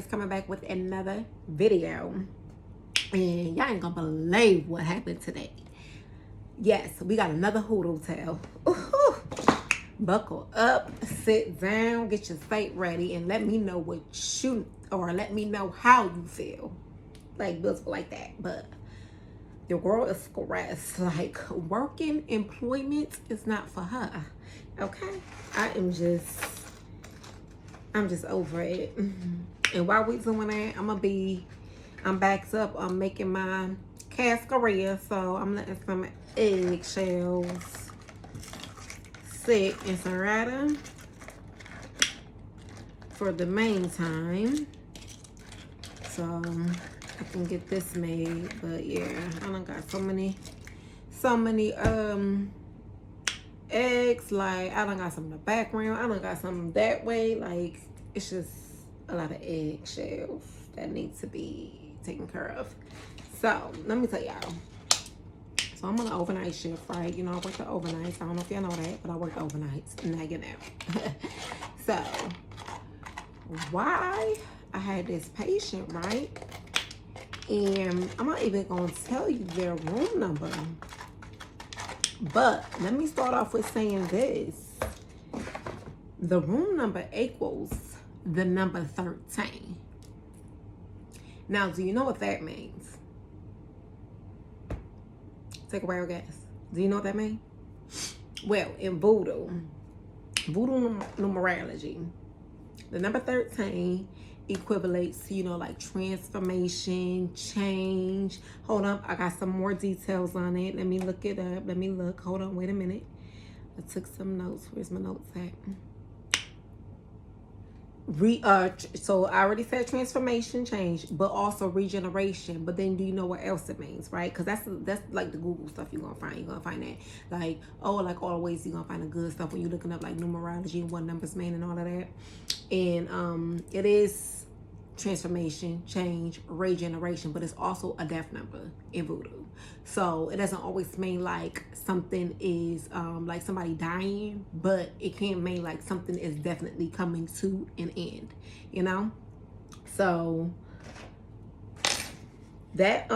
is coming back with another video. And y'all ain't gonna believe what happened today. Yes, we got another Vodou Tale. Buckle up, sit down, get your slate ready, and let me know what you, or let me know how you feel. Like, just like that. But the girl is stressed. Like, working employment is not for her. Okay? I'm just over it. And while we doing that, I'm backed up. I'm making my cascarilla, so I'm letting some eggshells sit in serrata for the meantime, so I can get this made. But yeah, I done got so many eggs. Like, I done got some in the background, I done got some that way. Like, it's just a lot of eggshells that need to be taken care of. So let me tell y'all. So I'm on an overnight shift, right? You know, I work the overnights. I don't know if y'all know that, but I work the overnights. Now you know. So why I had this patient, right? And I'm not even gonna tell you their room number. But let me start off with saying this. The room number equals the number 13. Now, do you know what that means? Take a wild guess. Do you know what that means? Well, in voodoo numerology, the number 13 equivalates to, you know, like transformation, change. Hold up, I got some more details on it. Let me look it up. Let me look. Hold on, wait a minute. I took some notes. Where's my notes at? So I already said transformation, change, but also regeneration. But then do you know what else it means, right? Because that's like the Google stuff you're gonna find. You're gonna find that, like, oh, like always you're gonna find the good stuff when you're looking up like numerology and what numbers mean and all of that. And it is transformation, change, regeneration, but it's also a death number in voodoo. So it doesn't always mean like something is like somebody dying, but it can mean like something is definitely coming to an end, you know? So that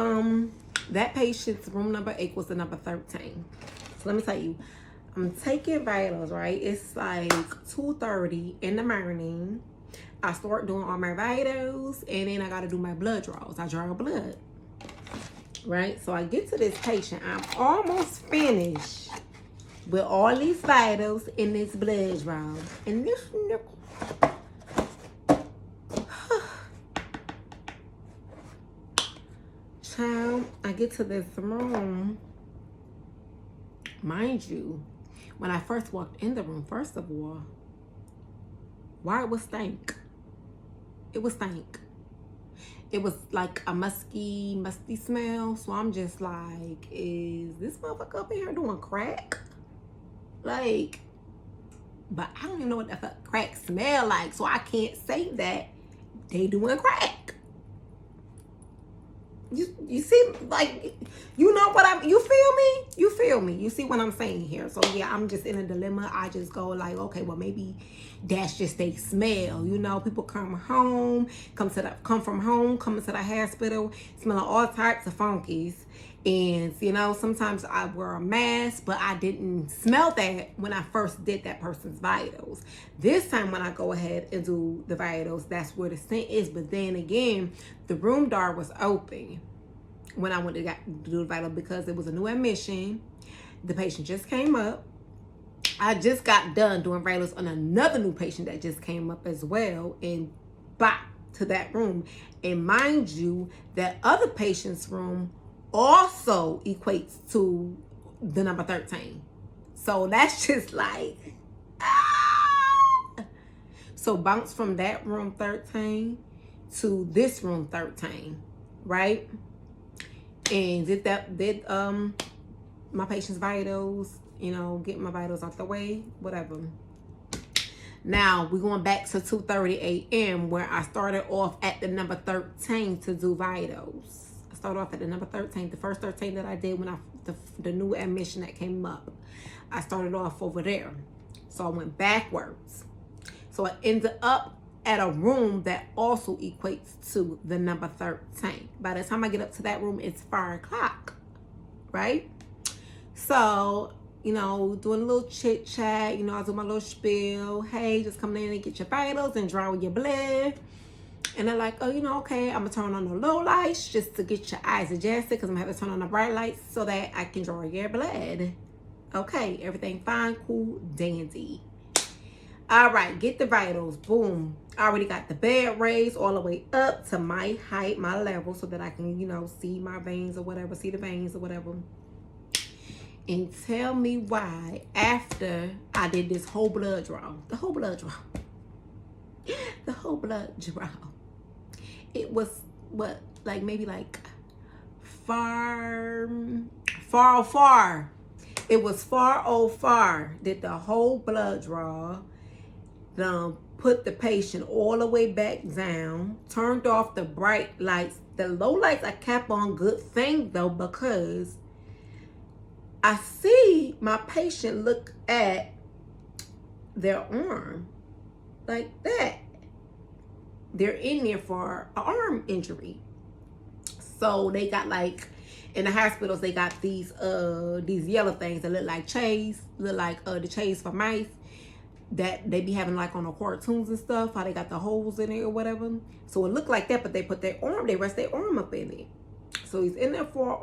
patient's room number equals the number 13. So let me tell you, I'm taking vitals, right? It's like 2:30 in the morning. I start doing all my vitals, and then I got to do my blood draws. I draw blood, right? So I get to this patient. I'm almost finished with all these vitals in this blood draw. And this child, I get to this room. Mind you, when I first walked in the room, first of all, why it was stank. It was stank. It was like a musty smell. So I'm just like, is this motherfucker up in here doing crack? Like, but I don't even know what the fuck crack smell like. So I can't say that they doing crack. You see, like, you know what you feel me? You feel me? You see what I'm saying here? So yeah, I'm just in a dilemma. I just go like, okay, well maybe that's just they smell. You know, people come from home, come to the hospital, smelling all types of funkies. And you know, sometimes I wear a mask, but I didn't smell that when I first did that person's vitals. This time when I go ahead and do the vitals, that's where the scent is. But then again, the room door was open when I went to do the vital because it was a new admission. The patient just came up. I just got done doing vitals on another new patient that just came up as well, and back to that room. And mind you, that other patient's room also equates to the number 13. So that's just like, ah! So bounce from that room 13 to this room 13, right? And did my patient's vitals, you know, get my vitals out the way, whatever. Now we're going back to 2:30 a.m. where I started off at the number 13 to do vitals. I started off at the number 13, the first 13 that I did when the new admission that came up. I started off over there. So I went backwards. So I ended up at a room that also equates to the number 13. By the time I get up to that room, it's 5 o'clock, right? So, you know, doing a little chit chat, you know, I do my little spiel. Hey, just come in and get your vitals and draw your blood. And they're like, oh, you know, okay, I'm gonna turn on the low lights just to get your eyes adjusted, because I'm gonna have to turn on the bright lights so that I can draw your blood. Okay, everything fine, cool, dandy. All right, get the vitals. Boom. I already got the bed raised all the way up to my height, my level, so that I can, you know, see my veins or whatever, see the veins or whatever. And tell me why, after I did this whole blood draw, the whole blood draw, it was what, like maybe like far. It was far. Did the whole blood draw. Put the patient all the way back down. Turned off the bright lights. The low lights I kept on. Good thing though, because I see my patient look at their arm like that. They're in there for an arm injury. So they got, like, in the hospitals, they got these yellow things that look like chains, look like the chains for mice that they be having like on the cartoons and stuff, how they got the holes in it or whatever. So it looked like that, but they put their arm, they rest their arm up in it. So he's in there for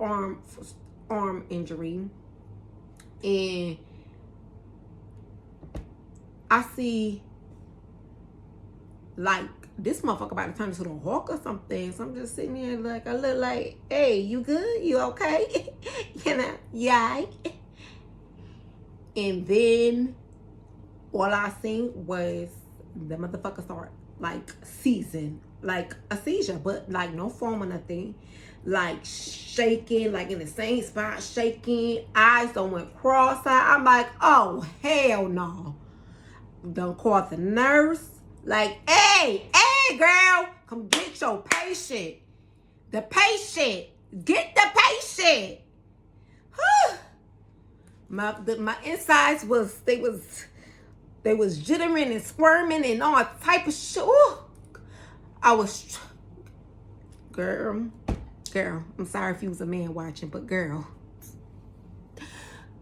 arm injury. And I see, like, this motherfucker about to turn into the hawk or something. So I'm just sitting there like, I look like, hey, you good? You okay? You know, yeah. And then all I seen was the motherfucker start like seizing, like a seizure, but like no foam or nothing. Like shaking, like in the same spot, shaking. Eyes don't went cross-eyed. I'm like, oh, hell no. Done called the nurse. Like, hey, girl, come get your patient. The patient. Get the patient. My insides was, they was jittering and squirming and all type of shit. Ooh. I was, girl, I'm sorry if you was a man watching, but girl,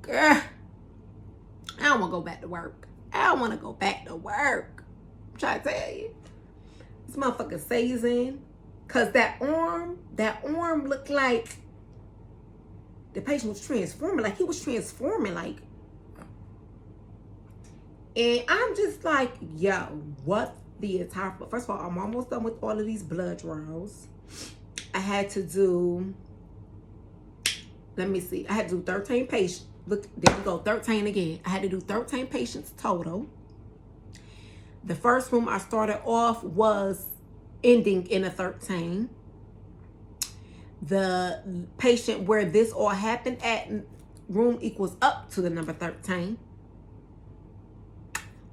I don't want to go back to work. I'm trying to tell you. This motherfucker seizing. Cause that arm looked like the patient was transforming. Like he was transforming, like. And I'm just like, yo, what the entire, first of all, I'm almost done with all of these blood draws. I had to do, let me see, I had to do 13 patients. Look, there we go, 13 again. I had to do 13 patients total. The first room I started off was ending in a 13. The patient where this all happened at room equals up to the number 13.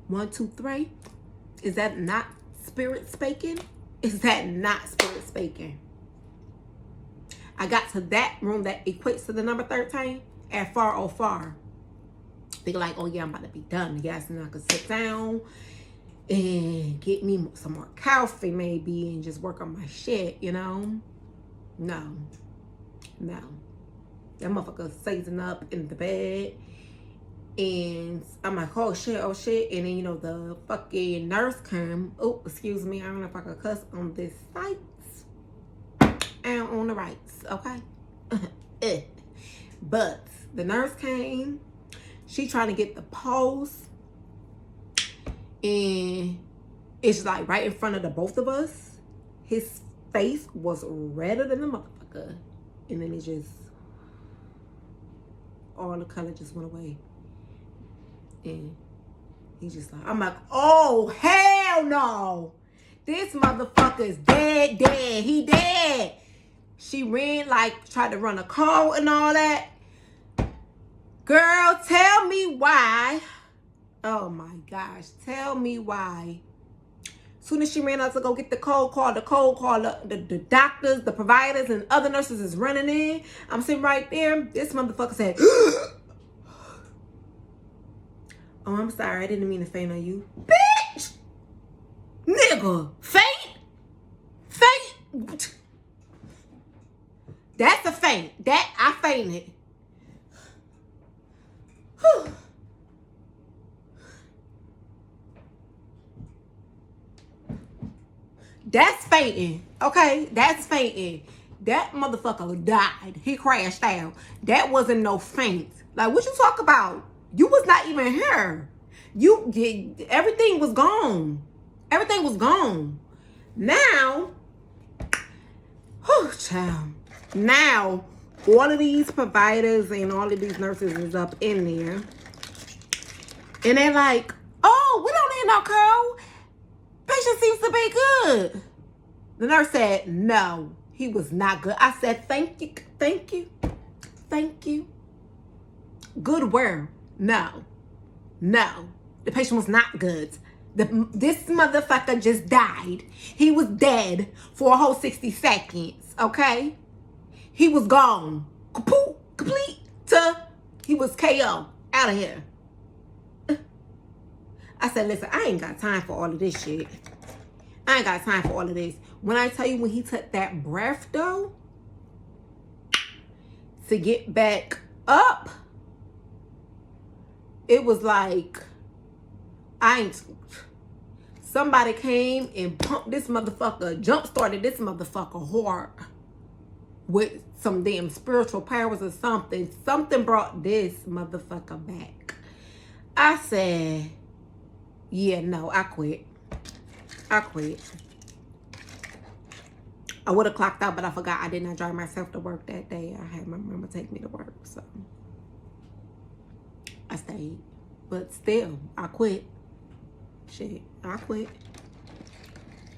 1, 2, 3. Is that not spirit speaking? I got to that room that equates to the number 13 at 4:04. They're like, oh yeah, I'm about to be done. Yes, and I could sit down and get me some more coffee maybe and just work on my shit, you know? No. That motherfucker seizing up in the bed. And I'm like, oh shit. And then, you know, the fucking nurse came. Oh, excuse me. I don't know if I could cuss on this site and on the rights, okay? But the nurse came. She trying to get the pulse. And it's like right in front of the both of us. His face was redder than the motherfucker. And then it just, all the color just went away. And he's just like, I'm like, oh, hell no. This motherfucker is dead. He dead. She ran, like, tried to run a call and all that. Girl, tell me why. Oh, my gosh. Tell me why. As soon as she ran out to go get the cold call, the doctors, the providers, and other nurses is running in. I'm sitting right there. This motherfucker said, oh, I'm sorry. I didn't mean to faint on you. Bitch! Nigga! nigga. Faint? Faint? That's a faint. That, I fainted. Whew. That's fainting. Okay? That's fainting. That motherfucker died. He crashed out. That wasn't no faint. Like, what you talk about? You was not even here. Everything was gone. Everything was gone. Now, child. Now, all of these providers and all of these nurses is up in there. And they're like, oh, we don't need no code. Patient seems to be good. The nurse said, no, he was not good. I said, thank you, thank you, thank you. Good word. No. The patient was not good. This motherfucker just died. He was dead for a whole 60 seconds, okay? He was gone. Complete. He was KO. Out of here. I said, listen, I ain't got time for all of this shit. I ain't got time for all of this. When I tell you, when he took that breath, though, to get back up, it was like, somebody came and pumped this motherfucker, jump-started this motherfucker hard with some damn spiritual powers or something. Something brought this motherfucker back. I said, yeah, no, I quit. I would have clocked out, but I forgot I did not drive myself to work that day. I had my mama take me to work, so I stayed. But still, I quit. Shit, I quit.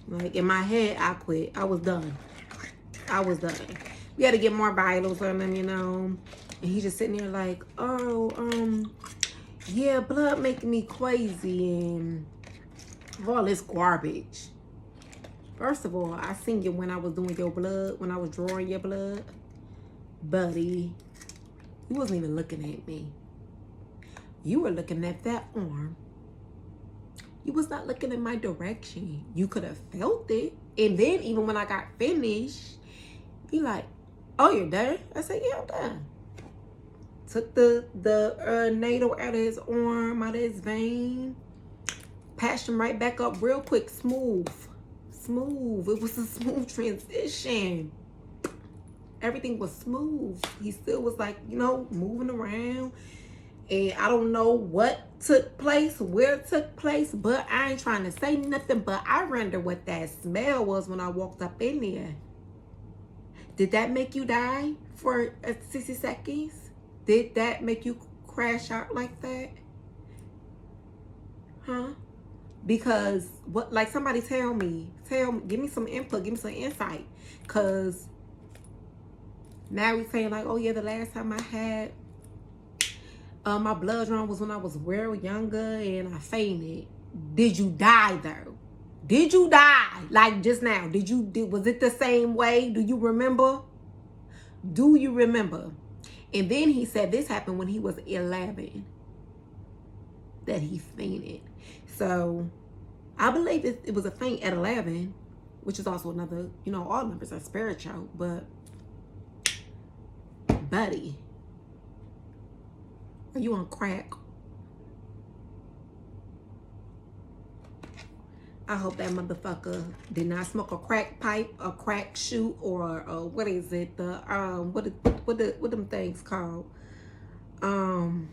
Like, in my head, I quit. I was done. We had to get more vitals on him, you know. And he just sitting there like, oh, yeah, blood making me crazy and all this garbage. First of all, I seen you when I was doing your blood, when I was drawing your blood. Buddy, you wasn't even looking at me. You were looking at that arm. You was not looking in my direction. You could have felt it. And then even when I got finished, he like, oh, you're done? I said, yeah, I'm done. Took the needle out of his arm, out of his vein. Patched him right back up real quick. Smooth. It was a smooth transition. Everything was smooth. He still was like, you know, moving around. And I don't know what took place, where it took place, but I ain't trying to say nothing, but I wonder what that smell was when I walked up in there. Did that make you die for 60 seconds? Did that make you crash out like that? Huh? Because what, like, somebody tell me, give me some input, give me some insight. Cause now he's saying like, oh yeah, the last time I had my blood drawn was when I was real younger and I fainted. Did you die though? Did you die? Like just now, was it the same way? Do you remember? Do you remember? And then he said this happened when he was 11. That he fainted. So I believe it was a faint at 11, which is also another, you know, all numbers are spiritual, but buddy, are you on crack? I hope that motherfucker did not smoke a crack pipe, a crack shoot, or what is it? The what them things called? Them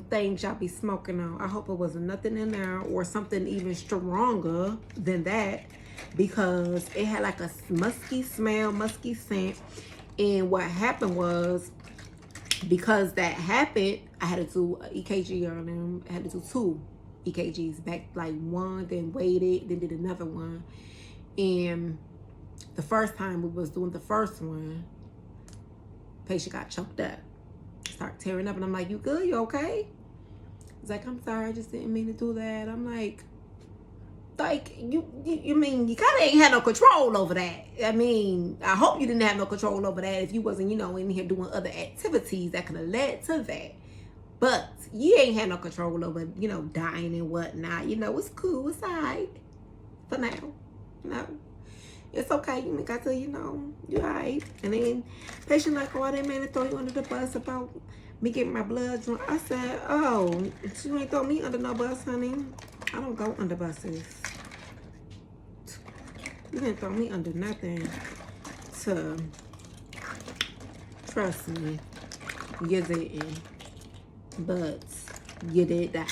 things y'all be smoking on. I hope it wasn't nothing in there or something even stronger than that, because it had like a musky smell, musky scent. And what happened was, because that happened, I had to do an EKG on them. I had to do 2 EKGs back, like one, then waited, then did another one. And the first time we was doing the first one, patient got choked up, start tearing up, and I'm like, you good? You okay? He's like, I'm sorry, I just didn't mean to do that. I'm like you mean you kind of ain't had no control over that. I mean, I hope you didn't have no control over that if you wasn't, you know, in here doing other activities that could have led to that. But you ain't had no control over, you know, dying and whatnot. You know, it's cool. It's all right for now. No, it's okay. You make I tell you, know, you all right. And then patient like, oh, they made to throw you under the bus about me getting my blood drawn. I said, oh, you ain't throw me under no bus, honey. I don't go under buses. You didn't throw me under nothing. So, trust me, you didn't. But you did die.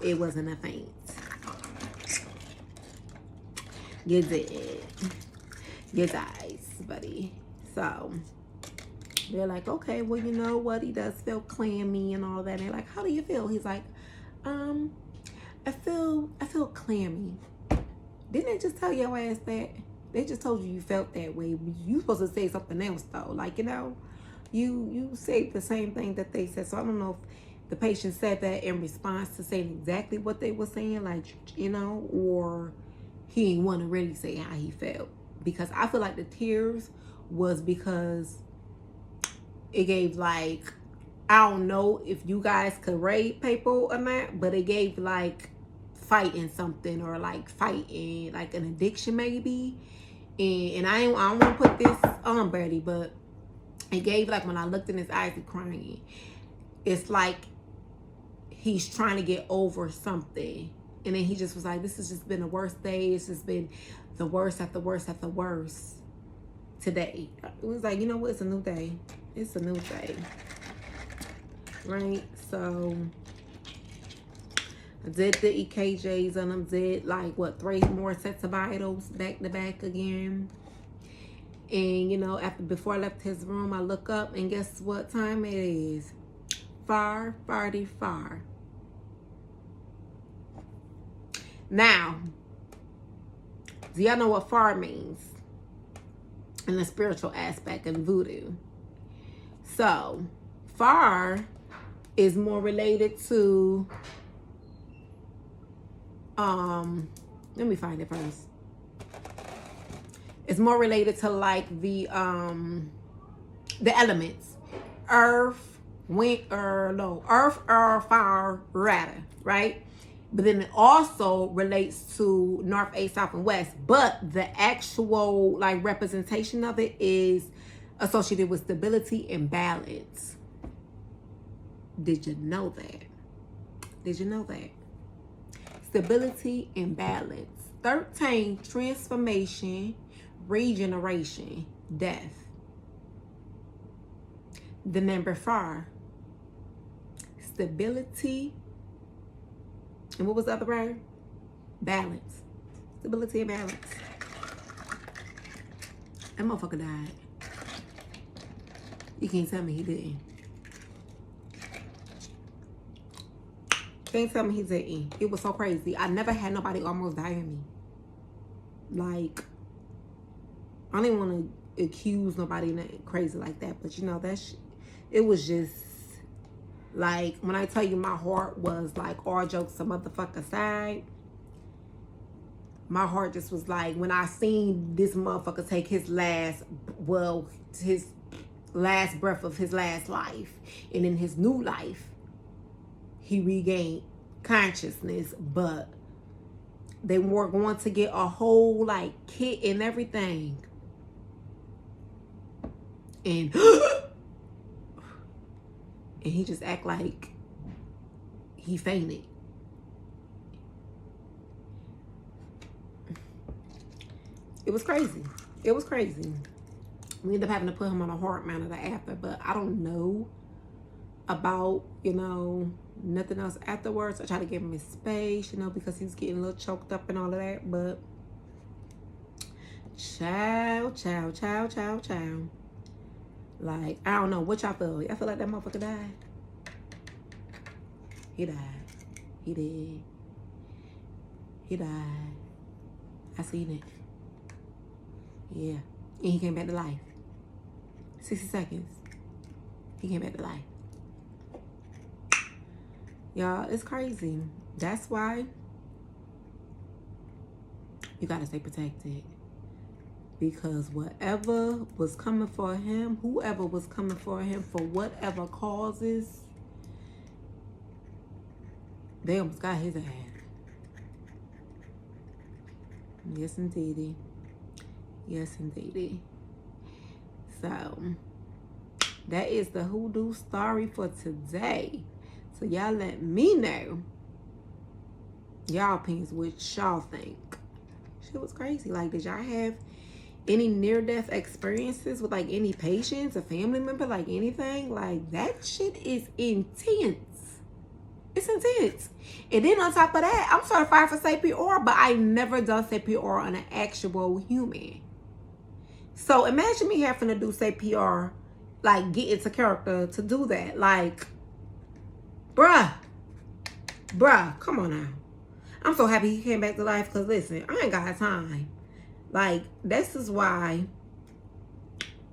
It wasn't a faint. You did. You died, buddy. So, they're like, okay, well, you know what? He does feel clammy and all that. And they're like, how do you feel? He's like, I feel clammy. Didn't they just tell your ass that? They just told you felt that way. You supposed to say something else though. Like, you know, you say the same thing that they said. So I don't know if the patient said that in response to saying exactly what they were saying, like, you know, or he didn't want to really say how he felt. Because I feel like the tears was because it gave, like, I don't know if you guys could rate people or not, but it gave like fighting something, or like fighting like an addiction maybe. And I don't want to put this on Birdie, but it gave, like, when I looked in his eyes, he crying. It's like he's trying to get over something. And then he just was like, this has just been the worst day. It's just been the worst after worst after worst today. It was like, you know what? It's a new day. It's a new day. Right? So I did the EKJs on them. Did like, what, 3 more sets of vitals back to back again. And, you know, before I left his room, I look up and guess what time it is? Far. Now, do y'all know what far means in the spiritual aspect in voodoo? So, far is more related to, let me find it first. It's more related to like the elements. Earth, earth, fire, rather, right? But then it also relates to north, east, south, and west. But the actual like representation of it is associated with stability and balance. Did you know that? Did you know that? Stability and balance. 13, transformation, regeneration, death. The number 4, stability, and what was the other word? Balance. Stability and balance. That motherfucker died. You can't tell me he didn't. Can't tell me he didn't. It was so crazy. I never had nobody almost die on me. Like, I didn't want to accuse nobody crazy like that, but you know, it was just like, when I tell you my heart was like, all jokes a motherfucker aside, my heart just was like, when I seen this motherfucker take his last breath of his last life, and in his new life he regained consciousness, but they weren't going to get a whole like kit and everything, and and he just act like he fainted. It was crazy. It was crazy. We ended up having to put him on a heart monitor after, but I don't know about, you know, nothing else afterwards. I tried to give him his space, you know, because he was getting a little choked up and all of that, but child. Like, I don't know what y'all feel. I feel like that motherfucker died. He died. He did. He died. I seen it. Yeah. And he came back to life. 60 seconds. He came back to life. Y'all, it's crazy. That's why you gotta stay protected. Because whatever was coming for him, whoever was coming for him, for whatever causes, They almost got his ass. Yes, indeedy. Yes, indeedy. So, that is the hoodoo story for today. So, y'all let me know y'all opinions, what y'all think. Shit was crazy. Like, did y'all have any near-death experiences with, like, any patients, a family member, like, anything? Like, that shit is intense. It's intense. And then on top of that, I'm certified for CPR, but I never done CPR on an actual human. So imagine me having to do CPR, like, get into character to do that. Like, bruh, come on now. I'm so happy he came back to life, because listen, I ain't got time. Like, this is why,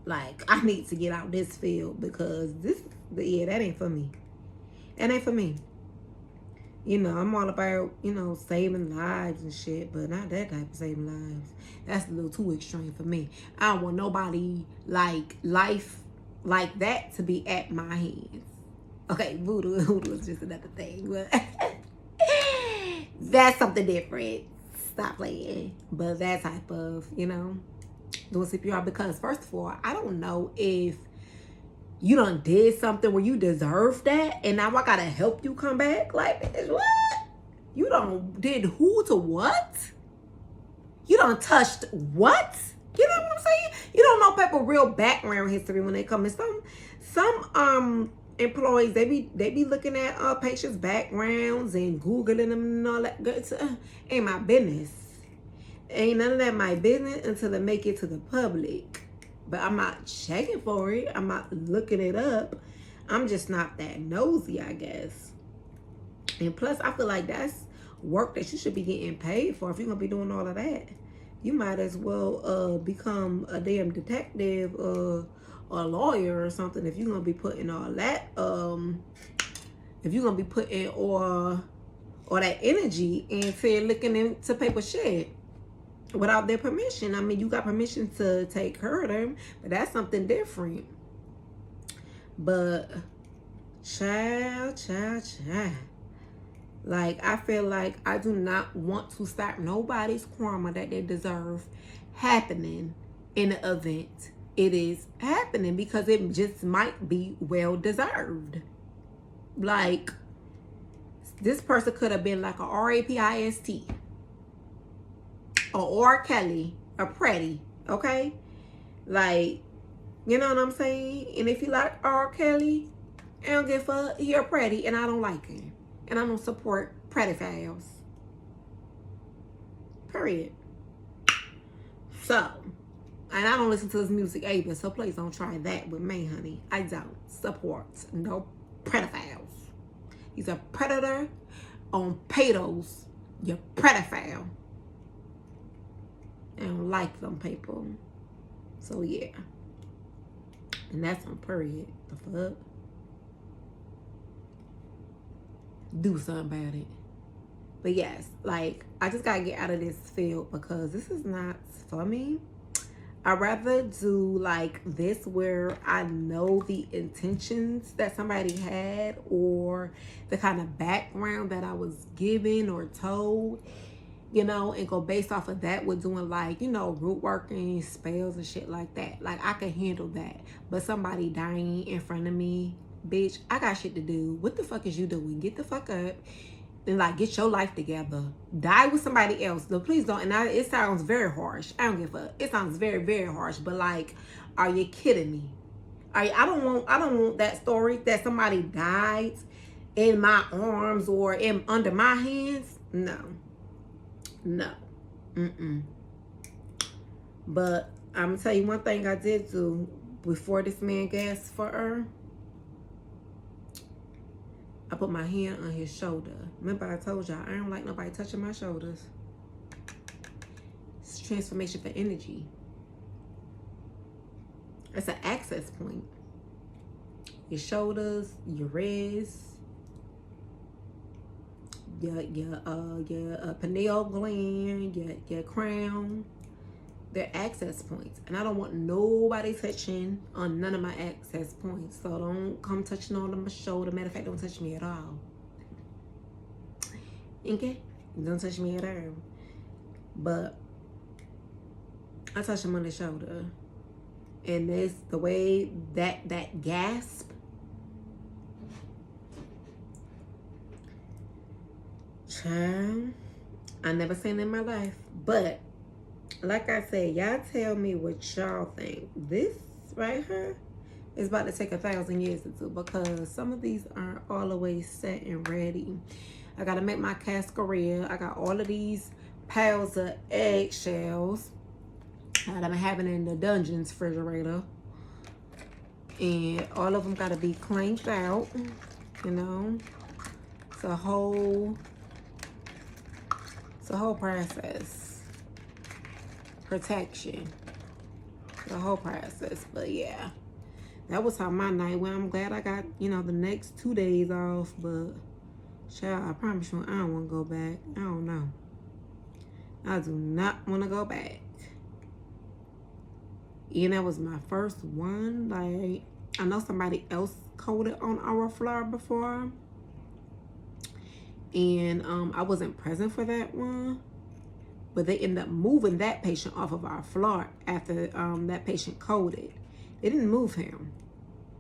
like, I need to get out this field, because yeah, that ain't for me. That ain't for me. You know, I'm all about, you know, saving lives and shit, but not that type of saving lives. That's a little too extreme for me. I don't want nobody, like, life like that to be at my hands. Okay, voodoo is just another thing, but that's something different. Stop playing. But that type of, you know, doing CPR, because first of all, I don't know if you done did something where you deserve that, and now I gotta help you come back. Like, bitch, what? You done did who to what? You done touched what? You know what I'm saying? You don't know people's real background history when they come in. Some employees, they be looking at patients' backgrounds and Googling them and all that good stuff. Ain't my business. Ain't none of that my business until they make it to the public. But I'm not checking for it. I'm not looking it up. I'm just not that nosy, I guess. And plus, I feel like that's work that you should be getting paid for. If you're going to be doing all of that, you might as well become a damn detective or a lawyer or something. If you're going to be putting all that, if you're going to be putting all that energy into looking into paper shit without their permission. I mean, you got permission to take care of them, but that's something different. But child. Like, I feel like I do not want to stop nobody's karma that they deserve happening in the event it is happening, because it just might be well deserved. Like, this person could have been like a RAPIST, or R. Kelly, or Pretty, okay? Like, you know what I'm saying? And if you like R. Kelly, I don't give a fuck. He a Pretty, and I don't like him. And I don't support pedophiles. Period. So, and I don't listen to his music either, so please don't try that with me, honey. I don't support no pedophiles. He's a predator on pedos. You're pedophile. I don't like them people. So, yeah. And that's on period. The fuck? Do something about it. But yes, like, I just gotta get out of this field, because this is not for me. I'd rather do like this where I know the intentions that somebody had, or the kind of background that I was given or told, you know, and go based off of that with doing, like, you know, root working, spells and shit like that. Like, I can handle that. But somebody dying in front of me, bitch, I got shit to do. What the fuck is you doing? Get the fuck up and, like, get your life together. Die with somebody else. No, please don't. And it sounds very harsh. I don't give a fuck. It sounds very, very harsh. But, like, are you kidding me? I don't want that story that somebody died in my arms or under my hands. No. But I'm gonna tell you one thing I did do before this man gasped for her. I put my hand on his shoulder. Remember I told y'all I don't like nobody touching my shoulders. It's transformation for energy. It's an access point. Your shoulders, your wrists, your pineal gland, your crown. They're access points, and I don't want nobody touching on none of my access points. So don't come touching on my shoulder. Matter of fact, don't touch me at all. Okay? Don't touch me at all. But I touched him on the shoulder. And this, the way that gasp, child, I never seen it in my life. But like I said, y'all tell me what y'all think. This right here is about to take 1,000 years to do, because some of these aren't all the way set and ready. I gotta make my cascarilla. I got all of these piles of eggshells that I'm having in the dungeon's refrigerator, and all of them gotta be cleaned out. You know, it's a whole process. Protection, the whole process. But yeah, that was how my night went. I'm glad I got, you know, the next 2 days off. But child, I promise you, I don't want to go back. I don't know. I do not want to go back. And that was my first one. Like, I know somebody else coded on our floor before, and I wasn't present for that one. But they ended up moving that patient off of our floor after that patient coded. They didn't move him.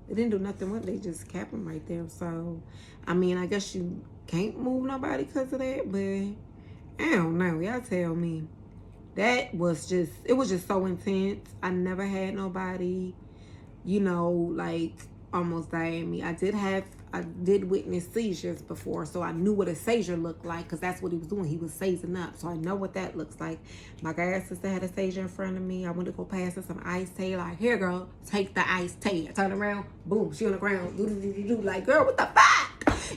They didn't do nothing with it. They just kept him right there. So, I mean, I guess you can't move nobody because of that. But I don't know. Y'all tell me. That was just, it was just so intense. I never had nobody, you know, like almost dying me. I did witness seizures before, so I knew what a seizure looked like, because that's what he was doing. He was seizing up, so I know what that looks like. My god sister had a seizure in front of me. I went to go pass her some iced tea. Like, here, girl, take the iced tea. I turn around, boom, she on the ground. Like, girl, what the fuck?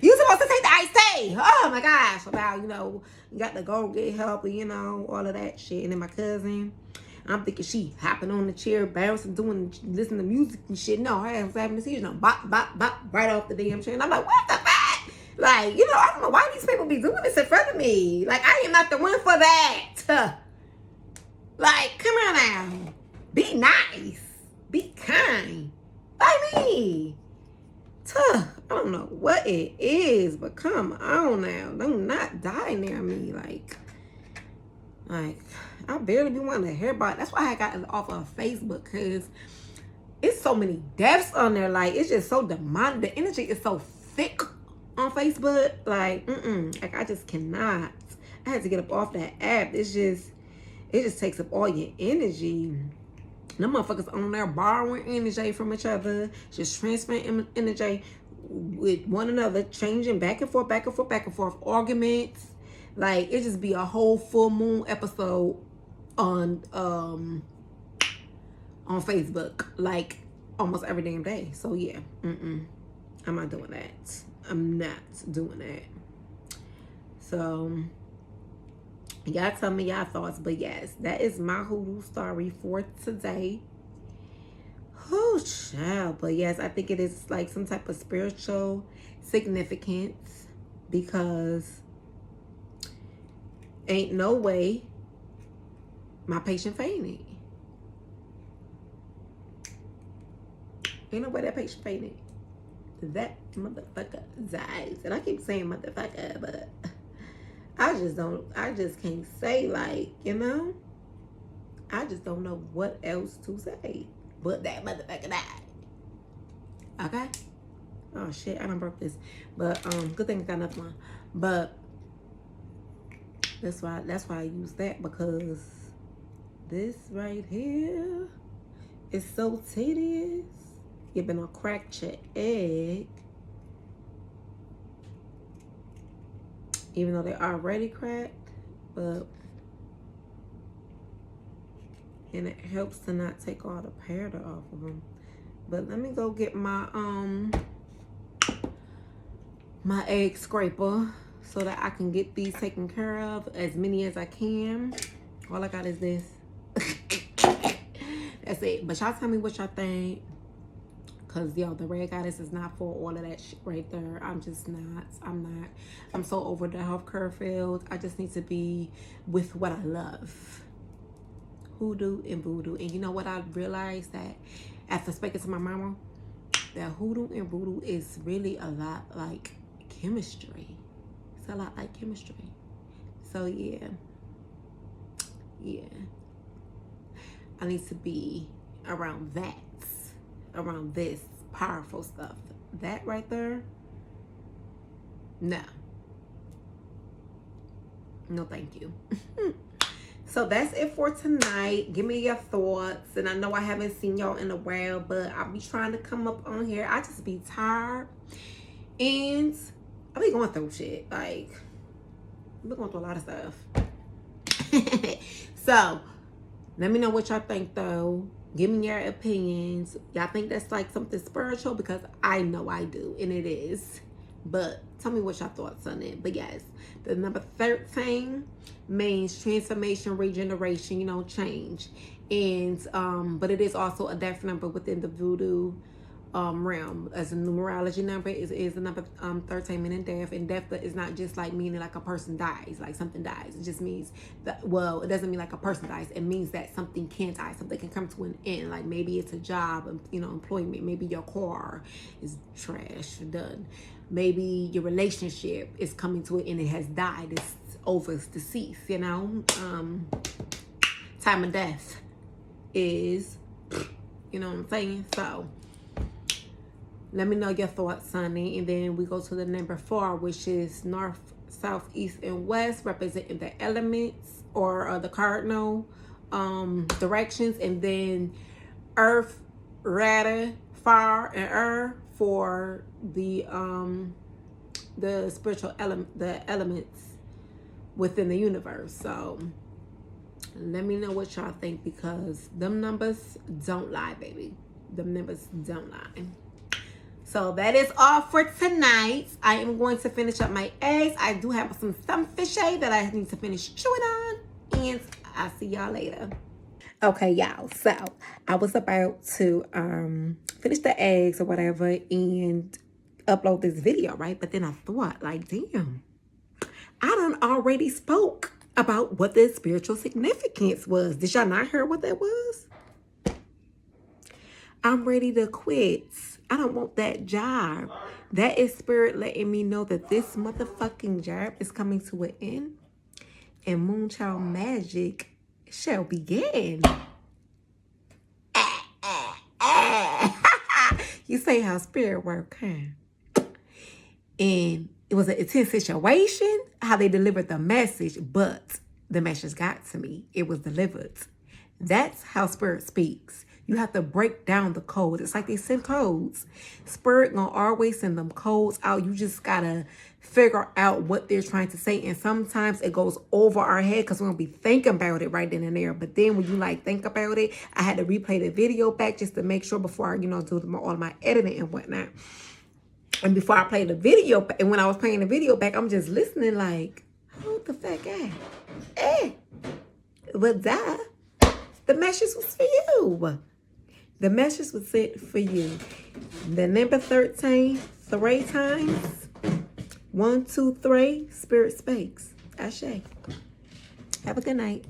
You supposed to take the iced tea? Oh my gosh! So now, you know, you got to go get help, and you know, all of that shit. And then my cousin, I'm thinking she hopping on the chair, bouncing, listening to music and shit. No, I was having a seizure. No, bop, bop, bop, right off the damn chair. And I'm like, what the fuck? Like, you know, I don't know why these people be doing this in front of me. Like, I am not the one for that. Like, come on now. Be nice. Be kind. Like me. I don't know what it is, but come on now. Do not die near me. Like, I barely be wanting to hear about it. That's why I got it off of Facebook, because it's so many deaths on there. Like, it's just so demonic. The energy is so thick on Facebook. Like, like, I just cannot. I had to get up off that app. It just takes up all your energy. Them motherfuckers on there borrowing energy from each other, just transferring energy with one another, changing back and forth, arguments. Like, it just be a whole full moon episode on Facebook, like almost every damn day. So yeah, I'm not doing that. I'm not doing that. So y'all tell me y'all thoughts. But yes, that is my hoodoo story for today. Oh, child. But yes, I think it is like some type of spiritual significance, because ain't no way my patient fainted. Ain't no way that patient fainted. That motherfucker dies. And I keep saying motherfucker, but I just can't say, like, you know, I just don't know what else to say. But that motherfucker died. Okay? Oh shit, I done broke this. But good thing I got another one. But that's why I use that, because this right here is so tedious. You better crack your egg. Even though they already cracked, but and it helps to not take all the powder off of them. But let me go get my my egg scraper so that I can get these taken care of, as many as I can. All I got is this. That's it. But y'all tell me what y'all think. Cause yo, the red goddess is not for all of that shit right there. I'm just not. I'm so over the healthcare field. I just need to be with what I love. Hoodoo and voodoo. And you know what? I realized that after speaking to my mama, that hoodoo and voodoo is really a lot like chemistry. It's a lot like chemistry. So yeah. I need to be around that, around this powerful stuff. That right there, no thank you. So that's it for tonight. Give me your thoughts. And I know I haven't seen y'all in a while, but I'll be trying to come up on here. I just be tired, and I be going through shit. Like, I've been going through a lot of stuff. So let me know what y'all think, though. Give me your opinions. Y'all think that's like something spiritual? Because I know I do, and it is. But tell me what y'all thoughts on it. But yes, the number 13 means transformation, regeneration, you know, change. And but it is also a death number within the voodoo realm. As a numerology number, is the number 13, meaning death. And death is not just like meaning like a person dies, like something dies. It just means that, well, it doesn't mean like a person dies. It means that something can die, something can come to an end. Like maybe it's a job, you know, employment. Maybe your car is trash, done. Maybe your relationship is coming to it and it has died. It's over, it's deceased, you know. Time of death is, you know what I'm saying? So let me know your thoughts, honey. And then we go to the number 4, which is north, south, east, and west, representing the elements or the cardinal directions. And then earth, rata, fire, and earth for the spiritual element, the elements within the universe. So let me know what y'all think, because them numbers don't lie, baby. Them numbers don't lie. So that is all for tonight. I am going to finish up my eggs. I do have some sunfish that I need to finish chewing on, and I'll see y'all later. Okay, y'all. So I was about to finish the eggs or whatever and upload this video, right? But then I thought, like, damn, I done already spoke about what the spiritual significance was. Did y'all not hear what that was? I'm ready to quit. I don't want that job. That is spirit letting me know that this motherfucking job is coming to an end, and Moonchild magic shall begin. You say how spirit work, huh? And it was an intense situation, how they delivered the message, but the message got to me. It was delivered. That's how spirit speaks. You have to break down the code. It's like they send codes. Spirit gonna always send them codes out. You just gotta figure out what they're trying to say. And sometimes it goes over our head because we're gonna be thinking about it right then and there. But then when you like think about it, I had to replay the video back just to make sure before I, you know, do all my editing and whatnot. And before I play the video, and when I was playing the video back, I'm just listening like, what the fuck, But the message was for you. The message was sent for you. The number 13, 3 times. 1, 2, 3, spirit speaks. Ashe. Have a good night.